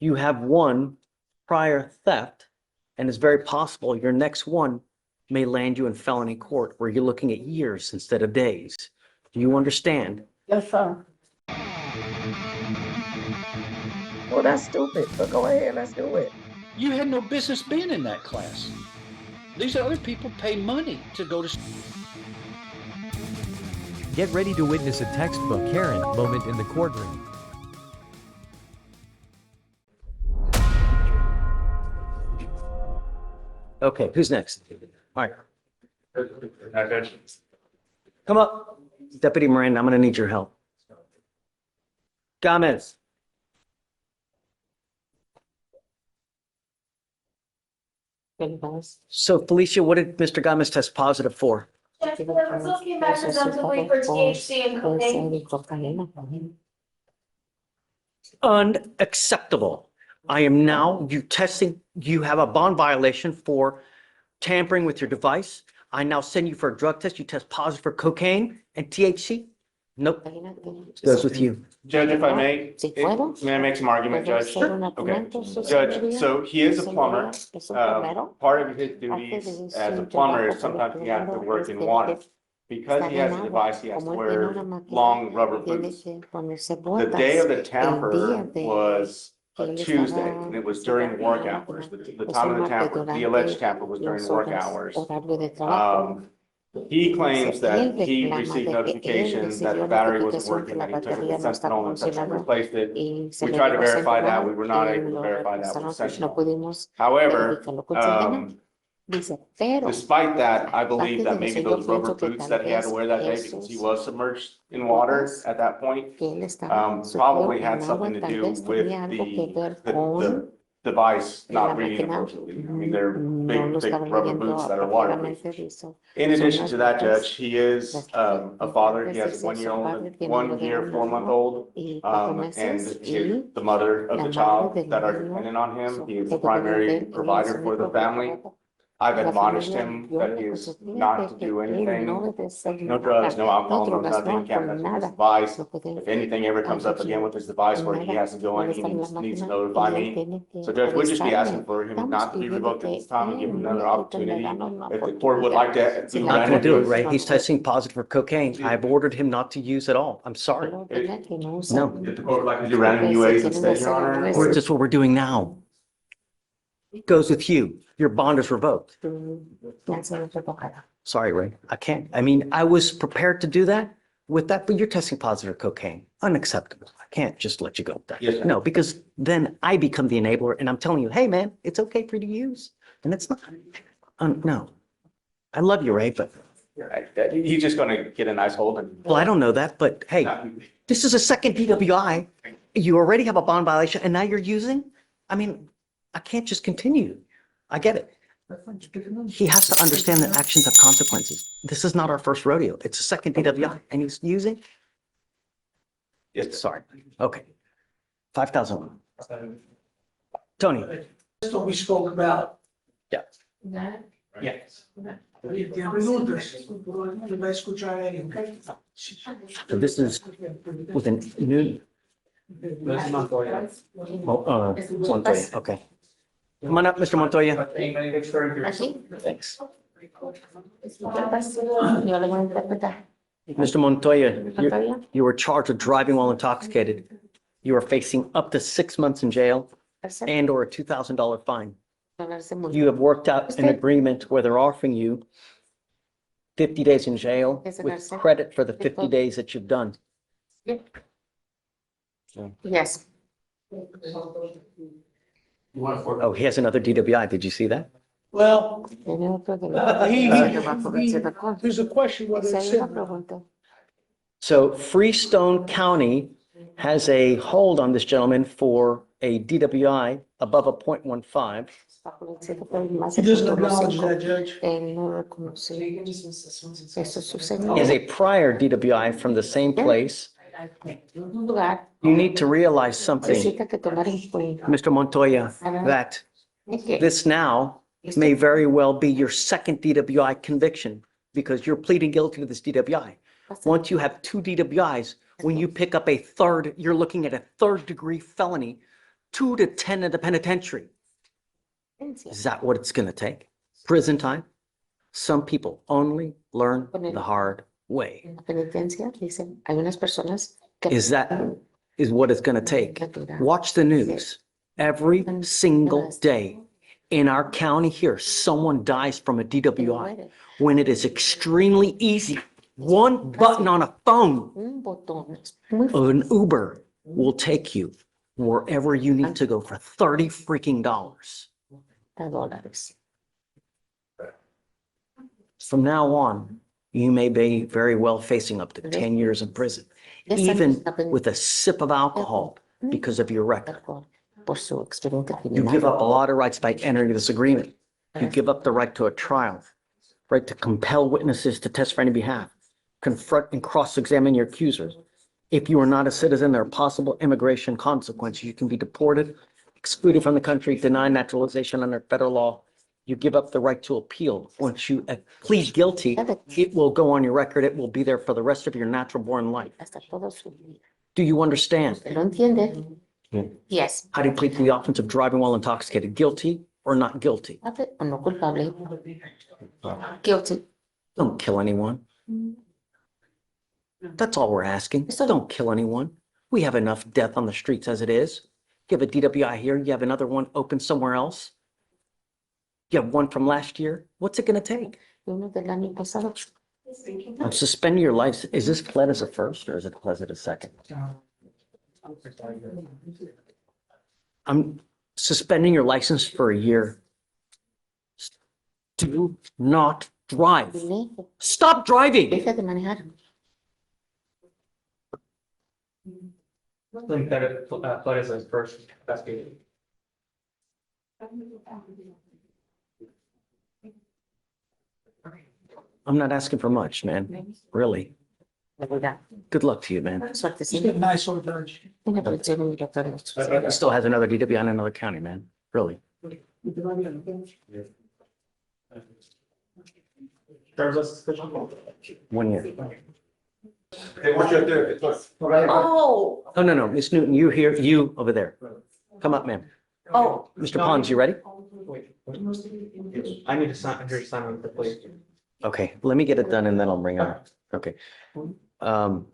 You have one prior theft, and it's very possible your next one may land you in felony court where you're looking at years instead of days. Do you understand? Yes, sir. Well, that's stupid, but go ahead, let's do it. You had no business being in that class. These other people pay money to go to. Get ready to witness a textbook Karen moment in the courtroom. Okay, who's next? All right. Come up. Deputy Miranda, I'm going to need your help. Gomez. So Felicia, what did Mr. Gomez test positive for? The results came back presumptively for THC and cocaine. Unacceptable. I am now, you have a bond violation for tampering with your device. I now send you for a drug test. You test positive for cocaine and THC. Nope. Goes with you. Judge, if I may, may I make some argument, Judge? Okay, Judge, so he is a plumber. Part of his duties as a plumber is sometimes he has to work in water. Because he has a device, he has to wear long rubber boots. The day of the tamper was a Tuesday, and it was during work hours. The time of the tamper, the alleged tamper was during work hours. He claims that he received notifications that the battery wasn't working, that he took it to Sentinel and Sentinel replaced it. We tried to verify that. We were not able to verify that with Sentinel. However, despite that, I believe that maybe those rubber boots that he had to wear that day because he was submerged in water at that point, probably had something to do with the device not reading appropriately. I mean, they're big, thick rubber boots that are waterproof. In addition to that, Judge, he is a father. He has a 1 year old, 1 year, 4-month-old, and the mother of the child that are dependent on him. He is the primary provider for the family. I've admonished him that he is not to do anything, no drugs, no alcohol, no nothing, can't touch his device. If anything ever comes up again with his device where he has to go in, he needs to notify me. So Judge, we'd just be asking for him not to be revoked at this time and give him another opportunity. If the court would like to. He's not going to do it, right? He's testing positive for cocaine. I've ordered him not to use at all. I'm sorry. No. If the court would like to do random UAs instead, Your Honor. Or just what we're doing now. Goes with you. Your bond is revoked. Sorry, Ray. I can't. I mean, I was prepared to do that with that, but you're testing positive for cocaine. Unacceptable. I can't just let you go with that. Yes, sir. No, because then I become the enabler and I'm telling you, hey, man, it's okay for you to use. And it's not. No. I love you, Ray, but. He's just gonna get a nice hold and. Well, I don't know that, but hey, this is a second DWI. You already have a bond violation and now you're using? I mean, I can't just continue. I get it. He has to understand that actions have consequences. This is not our first rodeo. It's a second DWI and he's using? Yes, Sorry. Okay. 5,000. Tony. That's what we spoke about. Yeah. yes. So this is within noon. Montoya. Okay. Come on up, Mr. Montoya. Thanks. Mr. Montoya, you were charged with driving while intoxicated. You are facing up to 6 months in jail and or a $2,000 fine. You have worked out an agreement where they're offering you 50 days in jail with credit for the 50 days that you've done. Yes. Oh, he has another DWI. Did you see that? Well, there's a question whether it's in. So Freestone County has a hold on this gentleman for a DWI above a 0.15. He doesn't acknowledge that, Judge. He has a prior DWI from the same place. You need to realize something, Mr. Montoya, that this now may very well be your second DWI conviction because you're pleading guilty to this DWI. Once you have 2 DWIs, when you pick up a third, you're looking at a 3rd-degree felony 2 to 10 in the penitentiary. Is that what it's going to take? Prison time? Some people only learn the hard way. En la penitencia dicen, hay unas personas que Is what it's going to take. Watch the news. Every single day in our county here, someone dies from a DWI when it is extremely easy. One button on a phone un botón muy of an Uber will take you wherever you need to go for $30 freaking dollars. $40. From now on, you may be very well facing up to 10 years in prison, even with a sip of alcohol because of your record. Por su expediente You give criminal. up a lot of rights by entering this agreement. You give up the right to a trial, right to compel witnesses to testify on your behalf, confront and cross-examine your accusers. If you are not a citizen, there are possible immigration consequences. You can be deported, excluded from the country, denied naturalization under federal law. You give up the right to appeal. Once you plead guilty, it will go on your record. It will be there for the rest of your natural-born life. Hasta todo su vida. Do you understand? ¿Lo entiende? Yes. How do you plead to the offense of driving while intoxicated? Guilty or not guilty? Culpable o no culpable. Guilty. Don't kill anyone. That's all we're asking. Don't kill anyone. We have enough death on the streets as it is. You have a DWI here. You have another one open somewhere else. You have one from last year. What's it going to take? Uno del año pasado. I'm suspending your life. Is this pled as a first or is it pled as a second? I'm suspending your license for a year. Do not drive. Stop driving. Deja de manejar. I'm not asking for much, man. Really. De verdad. Good luck to you, man. Suerte, He's got a sí. nice old judge. Una presión migratoria. He still has another DWI in another county, man. Really. One year. Oh, Oh, no, Miss Newton, you here, you over there. Come up, ma'am. oh, Mr. Pons, you ready? I need to sign, here to sign on the plea. Okay, let me get it done and then I'll bring her. Okay. And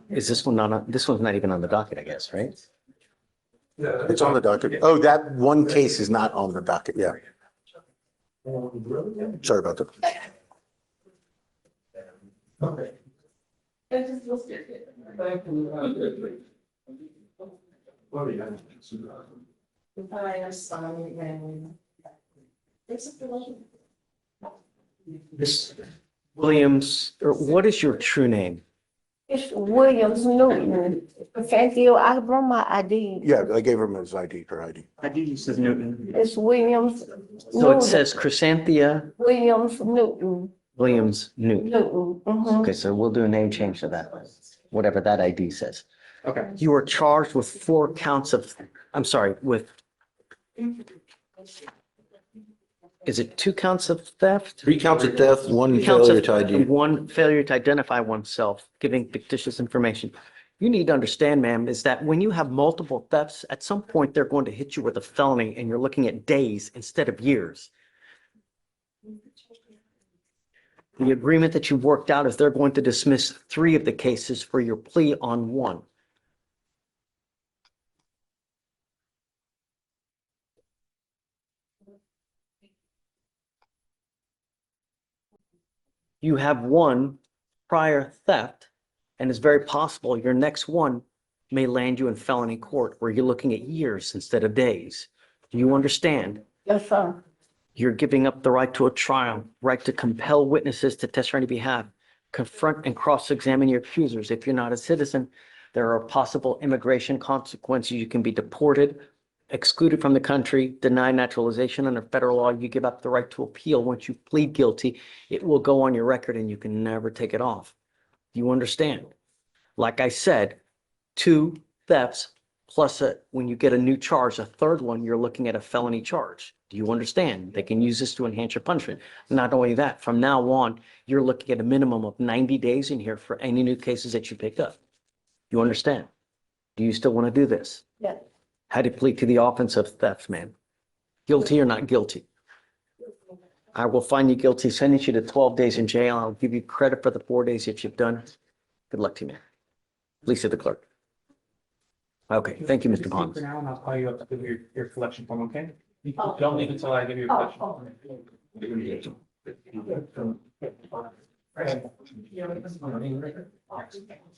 is this one not, this one's not even on the docket, I guess, right? It's on the docket. Oh, that one case is not on the docket, yeah. Sorry about that. This Williams, or what is your true name? it's Williams Newton. Thank you, I brought my ID. Yeah, I gave him his ID, her ID. I do use this Newton. It's Williams. So it Newton. says Chrysanthia Williams Newton, Williams Newton. Newton. Mhm. Okay, so we'll do a name change to that, whatever that ID says. Okay. You are charged with 4 counts of, I'm sorry, with, is it 2 counts of theft? 3 counts of theft, 1 Counts failure of to ID. and 1 failure to identify oneself, giving fictitious information. You need to understand, ma'am, is that when you have multiple thefts, at some point, they're going to hit you with a felony and you're looking at days instead of years. The agreement that you've worked out is they're going to dismiss 3 of the cases for your plea on 1. You have 1 prior theft, and it's very possible your next one may land you in felony court where you're looking at years instead of days. Do you understand? Yes, sir. You're giving up the right to a trial, right to compel witnesses to testify on your behalf, confront and cross-examine your accusers. If you're not a citizen, there are possible immigration consequences. You can be deported, excluded from the country, denied naturalization under federal law. You give up the right to appeal. Once you plead guilty, it will go on your record and you can never take it off. You understand? Like I said, 2 thefts Plus, when you get a new charge, a third one, you're looking at a felony charge. Do you understand? They can use this to enhance your punishment. Not only that, from now on, you're looking at a minimum of 90 days in here for any new cases that you pick up. You understand? Do you still want to do this? Yeah. How do you plead to the offense of theft, man? Guilty or not guilty? I will find you guilty, sentence you to 12 days in jail. I'll give you credit for the 4 days that you've done. Good luck to you, man. Please see the clerk. Okay, thank you, Mr. Pons. For now, and I'll call you up to give you your collection form, okay? Oh. Don't leave until I give you a collection. Oh,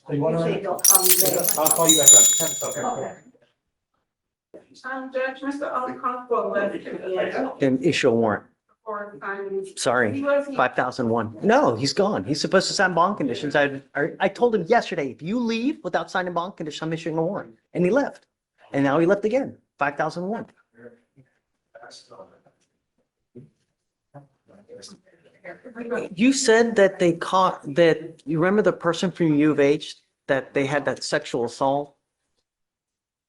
So you wanna- I'll call you back up. Okay. Judge, Mr. Uncomfortable left to Then issue a warrant. for findings. Sorry, 5,001. No, he's gone. He's supposed to sign bond conditions. I told him yesterday, if you leave without signing bond conditions, I'm issuing a warrant. And he left. And now he left again, 5,001. You said that they caught, that, you remember the person from U of H, that they had that sexual assault?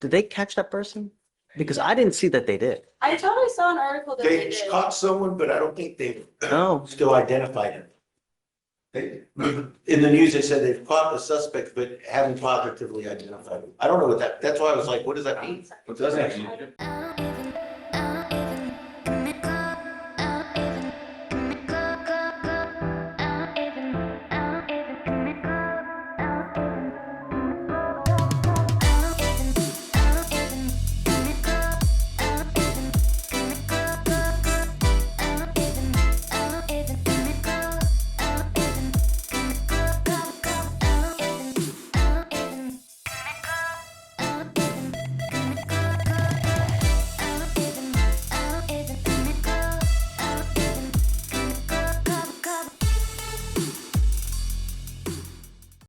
Did they catch that person? Because I didn't see that they did. I totally saw an article that they They did. caught someone, but I don't think they've Oh, still identified him. In the news, they said they've caught the suspect, but haven't positively identified him. I don't know what that's why I was like, what does that mean? What does that mean?